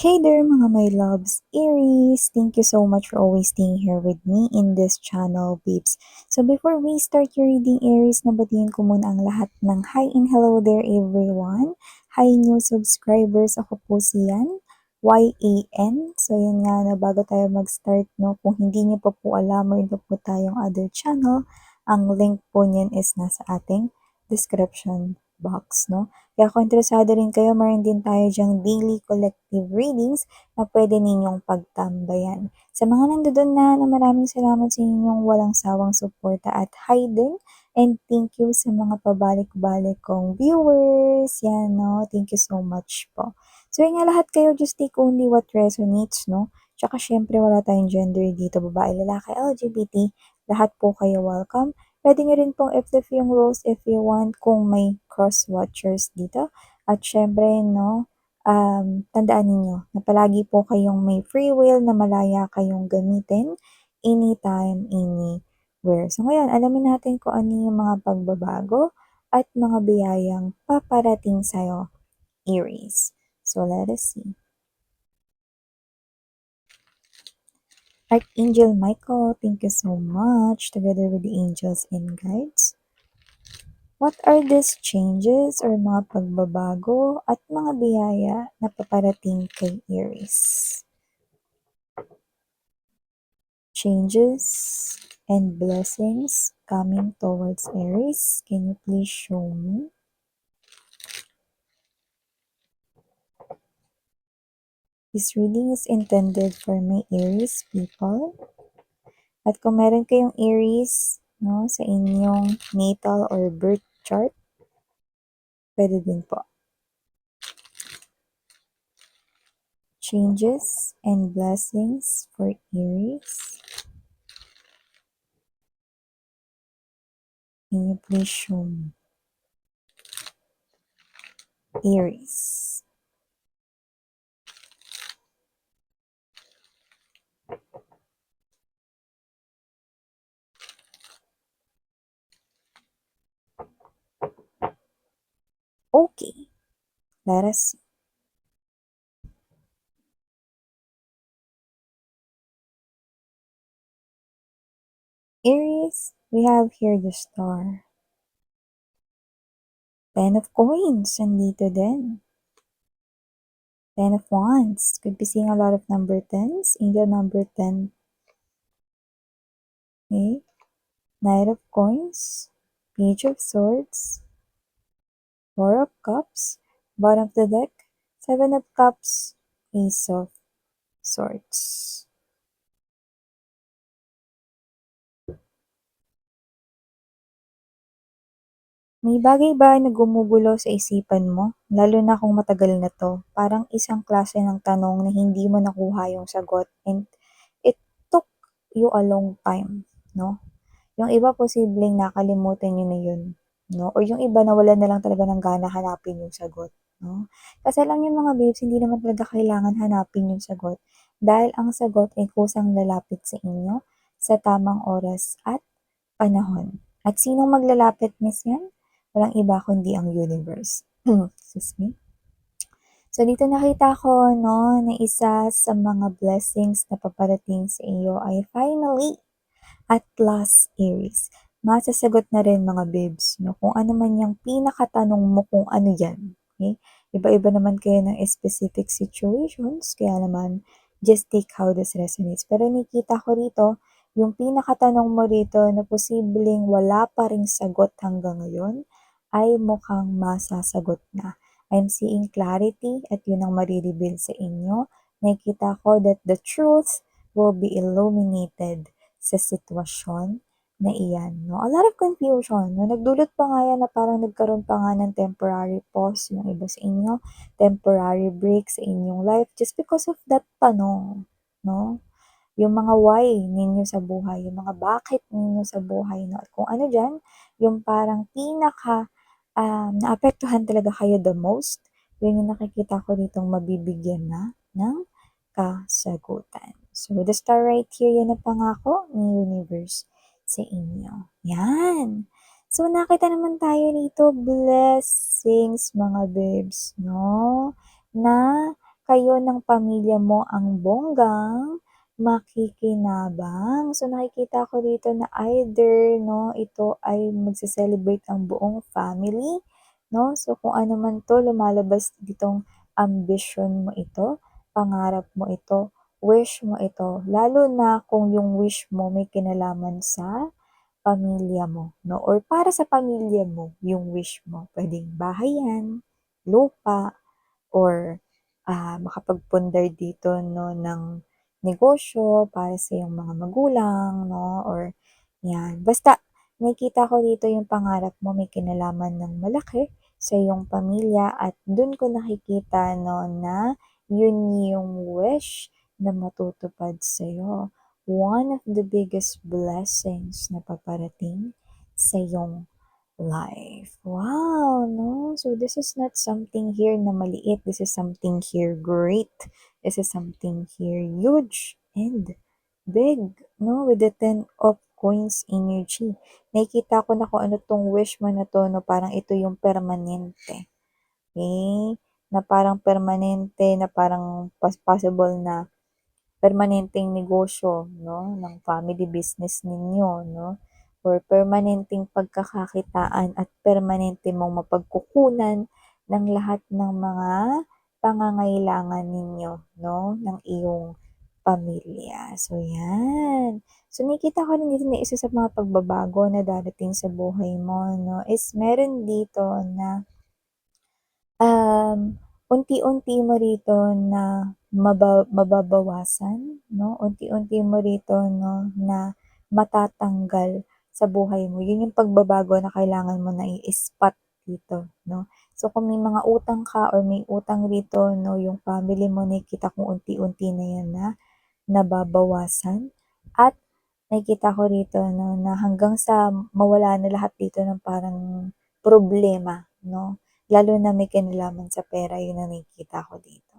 Hey there mga my loves, Aries! Thank you so much for always staying here with me in this channel, babes. So before we start your reading, Aries, nabatiin ko muna ang lahat ng hi and hello there everyone. Hi new subscribers, ako po si Yan, YAN. So yun nga, na bago tayo mag-start, no, kung hindi niyo pa po alam, meron pa po tayong other channel. Ang link po niyan is nasa ating description box, no? Kaya kung interesado rin kayo, meron din tayo dyang daily collective readings na pwede ninyong pagtambayan. Sa mga nandoon na maraming salamat sa inyong walang sawang suporta at hi din. And thank you sa mga pabalik-balik kong viewers. Yan, no? Thank you so much po. So yun nga, lahat kayo, just take only what resonates, no? Tsaka syempre wala tayong gender dito, babae, lalaki, LGBT. Lahat po kayo welcome. Pwede nyo rin pong i-flip yung roles if you want kung may cross-watchers dito. At syempre, no, tandaan ninyo na palagi po kayong may free will na malaya kayong gamitin anytime, anywhere. So ngayon, alamin natin kung ano yung mga pagbabago at mga biyayang paparating sa'yo, Aries. So let us see. Archangel Michael, thank you so much, together with the angels and guides. What are these changes or mga pagbabago at mga biyaya na paparating kay Aries? Changes and blessings coming towards Aries. Can you please show me? This reading is intended for my Aries people. At kung meron kayong Aries, no, sa inyong natal or birth chart, pwede din po. Changes and blessings for Aries. Can you please show me? Aries. Okay, let us see. Aries, we have here the star. 10 of coins, nandito din. 10 of wands, could be seeing a lot of number 10s, angel number 10. Okay, Knight of coins, Page of swords, 4 of cups, bottom of the deck, 7 of cups, Ace of swords. May bagay ba na gumugulo sa isipan mo, lalo na kung matagal na to? Parang isang klase ng tanong na hindi mo nakuha yung sagot and it took you a long time, no? Yung iba posibleng nakalimutan nyo na yun, no? Or yung iba nawalan na lang talaga ng gana hanapin yung sagot, no? Kasi lang yung mga babes, hindi naman talaga kailangan hanapin yung sagot dahil ang sagot ay kusang lalapit sa inyo sa tamang oras at panahon. At sinong maglalapit, miss yan? Walang iba kundi ang universe. Excuse me. So, dito nakita ko, no, na isa sa mga blessings na paparating sa iyo ay finally, at last, Aries. Masasagot na rin mga babes, no, kung ano man yung pinakatanong mo kung ano yan. Okay? Iba-iba naman kayo ng specific situations, kaya naman, just take how this resonates. Pero nakita ko rito, yung pinakatanong mo rito na posibleng wala pa ring sagot hanggang ngayon, ay mukhang masasagot na. I'm seeing clarity at yun ang marireveal sa inyo. Nakita ko that the truth will be illuminated sa sitwasyon na iyan. No? A lot of confusion. No? Nagdulot pa nga yan na parang nagkaroon pa nga ng temporary pause yung iba sa inyo, temporary break sa inyong life just because of that tanong. No? Yung mga why ninyo sa buhay, yung mga bakit ninyo sa buhay. No? At kung ano dyan, yung parang naapektuhan talaga kayo the most, yun yung nakikita ko ditong mabibigyan na ng kasagutan. So, the star right here, yan ang pangako ni universe sa inyo. Yan. So, nakita naman tayo dito, blessings mga babes, no? Na kayo ng pamilya mo ang bonggang makikinabang. So, nakikita ko dito na either 'no, ito ay magse-celebrate ang buong family 'no. So, kung ano man 'to lumalabas ditong ambisyon mo ito, pangarap mo ito, wish mo ito, lalo na kung yung wish mo may kinalaman sa pamilya mo 'no, or para sa pamilya mo yung wish mo. Puwedeng bahay yan, lupa, or, makapagpundar dito 'no ng negosyo para sa iyong mga magulang 'no, or 'yan. Basta nakikita ko dito yung pangarap mo may kinalaman ng malaki sa iyong pamilya at dun ko nakikita 'no na yun yung wish na matutupad sa'yo. One of the biggest blessings na paparating sa iyong life. Wow, no? So this is not something here na maliit. This is something here great. This is something here huge and big, no? With the 10 of coins energy. Nakikita ko na kung ano tong wish mo na to, no? Parang ito yung permanente. Okay? Na parang permanente, na parang possible na permanenteng negosyo 'no, ng family business ninyo 'no, or permanenteng pagkakakitaan at permanente mong mapagkukunan ng lahat ng mga pangangailangan ninyo 'no, ng iyong pamilya. So 'yan. So nakikita ko rin dito na isa sa mga pagbabago na darating sa buhay mo 'no, is meron dito na unti-unti mo rito na mababawasan 'no, unti-unti mo rito 'no, na matatanggal sa buhay mo. Yun yung pagbabago na kailangan mo na i-spot dito 'no. So kung may mga utang ka or may utang rito 'no, yung family mo nakikita kong unti-unti na yan na nababawasan at nakikita ko rito 'no, na hanggang sa mawala na lahat dito ng parang problema 'no. Lalo na may kinalaman sa pera, yun ang nakikita ko dito.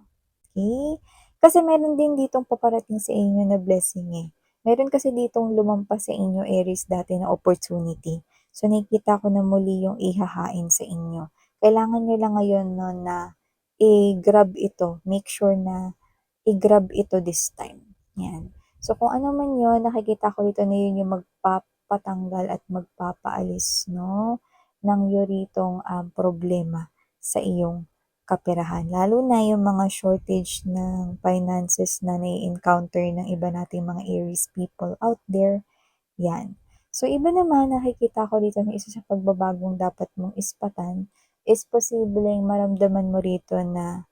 Okay. Kasi meron din ditong paparating sa inyo na blessing, eh. Meron kasi ditong lumampas sa inyo, Aries, dati na opportunity. So, nakikita ko na muli yung ihahain sa inyo. Kailangan niyo lang ngayon 'no na i-grab ito, make sure na i-grab ito this time, 'yan. So, kung ano man 'yun, nakikita ko dito na 'yun yung magpapatanggal at magpapaalis 'no, ng yoritong, problema sa iyong kaperahan. Lalo na yung mga shortage ng finances na nai-encounter ng iba nating mga Aries people out there, 'yan. So, iba naman nakikita ko dito na isa sa pagbabagong dapat mong ispatan is posibleng maramdaman mo rito na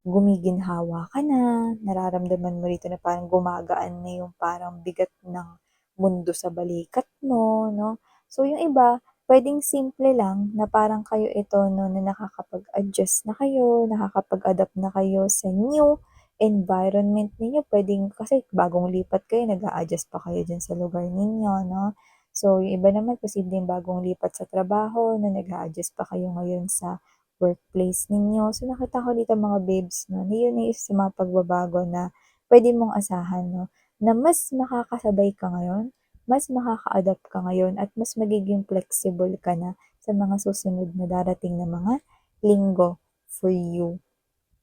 gumiginhawa ka na, nararamdaman mo rito na parang gumagaan na yung parang bigat ng mundo sa balikat mo, 'no? So, yung iba, puwedeng simple lang na parang kayo ito 'no, na nakakapag-adjust na kayo, nakakapag-adapt na kayo sa new environment ninyo. Puwedeng kasi bagong lipat kayo, nag-a-adjust pa kayo diyan sa lugar ninyo, 'no? So, yung iba naman posibleng bagong lipat sa trabaho na nag-a-adjust pa kayo ngayon sa workplace ninyo. So, nakita ko dito mga babes 'no, na yun yung isa sa mga pagbabago na puwede mong asahan 'no, na mas makakasabay ka ngayon, mas makaka-adapt ka ngayon at mas magiging flexible ka na sa mga susunod na darating na mga linggo for you,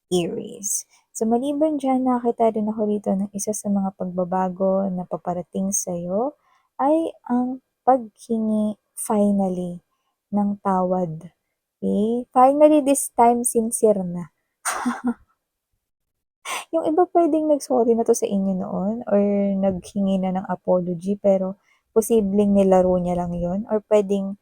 Aries. So, maliban diyan nakakita rin ako dito ng isa sa mga pagbabago na paparating sa'yo ay ang paghingi finally ng tawad. Okay, finally this time sincere na. Yung iba puwedeng nag-sorry na 'to sa inyo noon or naghingi na ng apology pero posibleng nilaro niya lang yun or puwedeng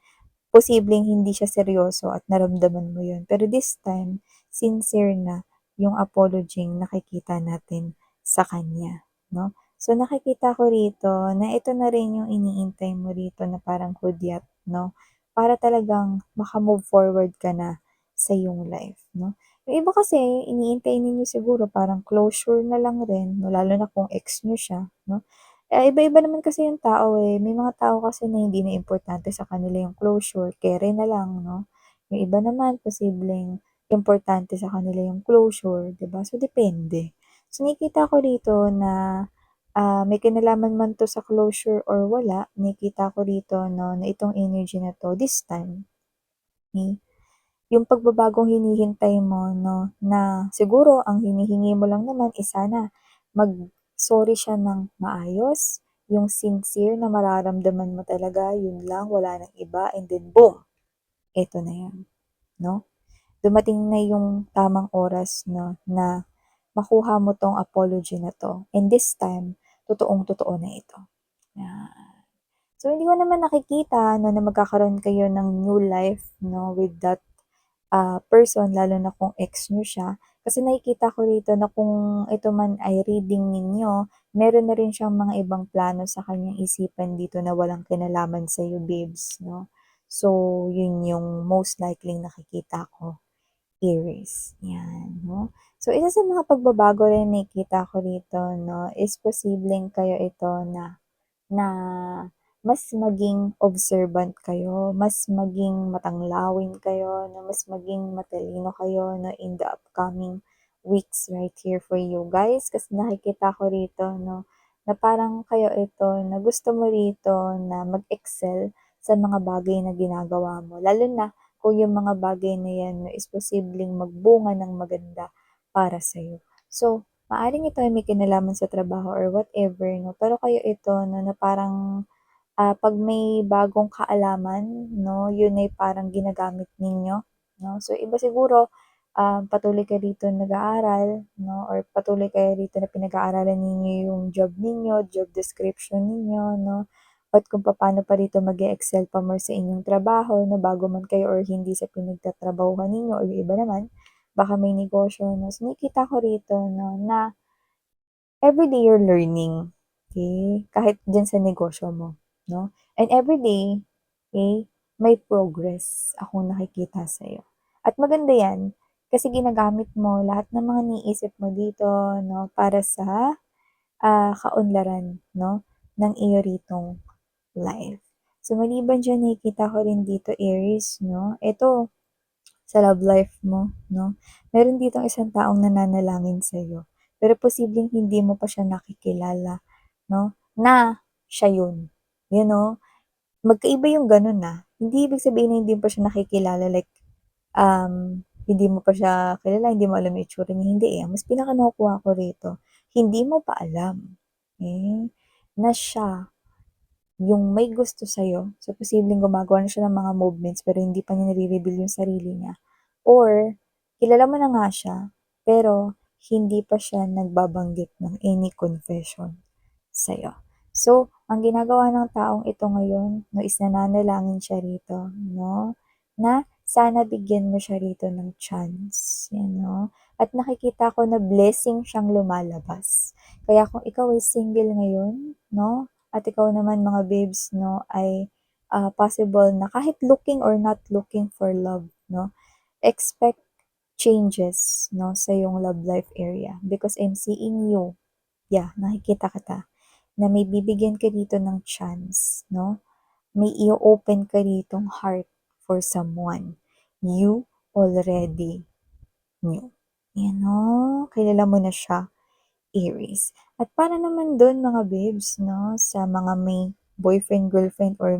posibleng hindi siya seryoso at naramdaman mo yun. Pero this time, sincere na yung apology nakikita natin sa kanya, 'no? So, nakikita ko rito na ito na rin yung iniintay mo rito na parang hudyat, 'no? Para talagang maka-move forward ka na sa iyong life, 'no? Yung iba kasi iniintay ninyo siguro parang closure na lang rin 'no, lalo na kung ex niyo siya, 'no? Iba-iba naman kasi yung tao, eh. May mga tao kasi na hindi na importante sa kanila yung closure, kere na lang 'no. Yung iba naman posibleng importante sa kanila yung closure, 'di ba? So, depende. So, nakikita ko dito na, may kinalaman man 'to sa closure or wala, nakikita ko rito 'no, na itong energy na 'to this time, eh yung pagbabagong hinihintay mo 'no, na siguro ang hinihingi mo lang naman is sana mag-sorry siya ng maayos, yung sincere na mararamdaman mo talaga, yun lang, wala ng iba, and then boom, eto na yun, 'no? Dumating na yung tamang oras 'no, na makuha mo 'tong apology na 'to, and this time, totoong-totoo na ito, yan. So, hindi mo naman nakikita 'no, na magkakaroon kayo ng new life 'no, with that person, lalo na kung ex niyo siya. Kasi nakikita ko rito na kung ito man ay reading ninyo, meron na rin siyang mga ibang plano sa kanyang isipan dito na walang kinalaman sa'yo, babes, 'no. So, yun yung most likely nakikita ko, Aries, 'yan, 'no. So, isa sa mga pagbabago rin nakikita ko rito 'no, is posibleng kayo ito na na mas maging observant kayo, mas maging matanglawin kayo, na mas maging matalino kayo 'no, in the upcoming weeks right here for you guys. Kasi nakikita ko rito 'no, na parang kayo ito na gusto mo rito na mag-excel sa mga bagay na ginagawa mo. Lalo na kung yung mga bagay na 'yan 'no, is posibleng magbunga ng maganda para sa'yo. So, maaaring ito ay may kinalaman sa trabaho or whatever 'no, pero kayo ito 'no, na parang 'pag may bagong kaalaman 'no, yun ay parang ginagamit ninyo 'no. So iba siguro, patuloy kayo rito nag-aaral 'no, or patuloy kayo rito na pinag-aaralan ninyo yung job ninyo, job description ninyo 'no, at kung papaano pa rito mag-e-excel pa more sa inyong trabaho 'no, bago man kayo or hindi sa pinagtatrabahuhan ninyo or yung iba naman, baka may negosyo 'no. So nakikita ko rito 'no, na everyday you're learning, okay? Kahit diyan sa negosyo mo, 'no? And everyday, okay, may progress akong nakikita sa'yo. At maganda 'yan, kasi ginagamit mo lahat ng mga iniisip mo dito 'no, para sa, kaunlaran 'no, ng iyo ritong life. So maliban diyan nakikita ko rin dito, Aries 'no, eto sa love life mo 'no, meron ditong isang taong nananalangin sa'yo, pero posibleng hindi mo pa siya nakikilala 'no, na siya yun. You know, magkaiba yung gano'n, hindi ibig sabihin na hindi mo pa siya nakikilala like, hindi mo pa siya kilala, hindi mo alam yung itsura niya, hindi, eh. Mas pinaka-nakukuha ko rito, hindi mo pa alam, eh, na siya yung may gusto sa'yo. So, posibleng gumagawa na siya ng mga movements pero hindi pa niya nare-reveal yung sarili niya. Or kilala mo na nga siya, pero hindi pa siya nagbabanggit ng any confession sa'yo. So, ang ginagawa ng taong ito ngayon 'no, is nananalangin siya rito 'no, na sana bigyan mo siya rito ng chance, 'yan 'no. At nakikita ko na blessing siyang lumalabas. Kaya kung ikaw ay single ngayon 'no, at ikaw naman mga babes 'no, ay, possible na kahit looking or not looking for love 'no, expect changes 'no, sa iyong love life area because I'm seeing you, yeah, nakikita kita na may bibigyan ka dito ng chance 'no, may i-o-open ka ditong heart for someone you already knew. Yan 'no, kilala mo na siya, Aries. At para naman dun mga babes 'no, sa mga may boyfriend, girlfriend or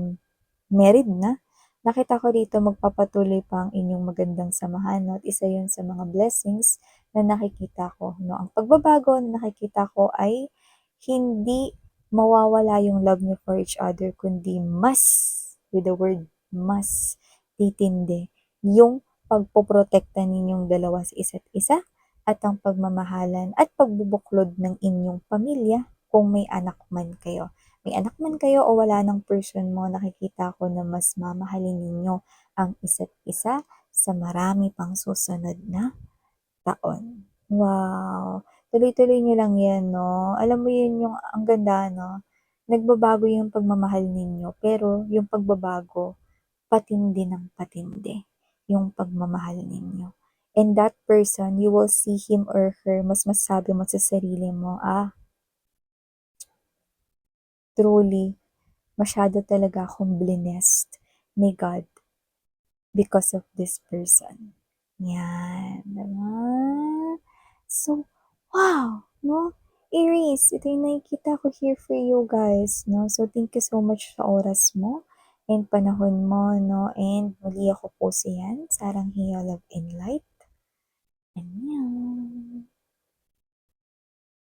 married na, nakita ko dito magpapatuloy pa ang inyong magandang samahan 'no, at isa yun sa mga blessings na nakikita ko 'no. Ang pagbabago na nakikita ko ay hindi mawawala yung love niyo for each other kundi mas, with the word mas, titindi yung pagpoprotekta ninyong dalawa sa isa't isa at ang pagmamahalan at pagbubuklod ng inyong pamilya kung may anak man kayo. May anak man kayo o wala ng person mo, nakikita ko na mas mamahalin ninyo ang isa't isa sa marami pang susunod na taon. Wow! Tuloy-tuloy niyo lang 'yan 'no. Alam mo 'yun yung ang ganda 'no, nagbabago yung pagmamahal ninyo pero yung pagbabago patindi ng patindi yung pagmamahal ninyo. And that person, you will see him or her, mas masasabi mo sa sarili mo, truly, masyado talaga akong blessed ni God because of this person. Yan, 'di So, wow! 'No, Aries, ito yung nakikita ko here for you guys 'no. So, thank you so much sa oras mo and panahon mo 'no, and muli ako po si Yan, Sarang Heyo Love and Light. Annyeong.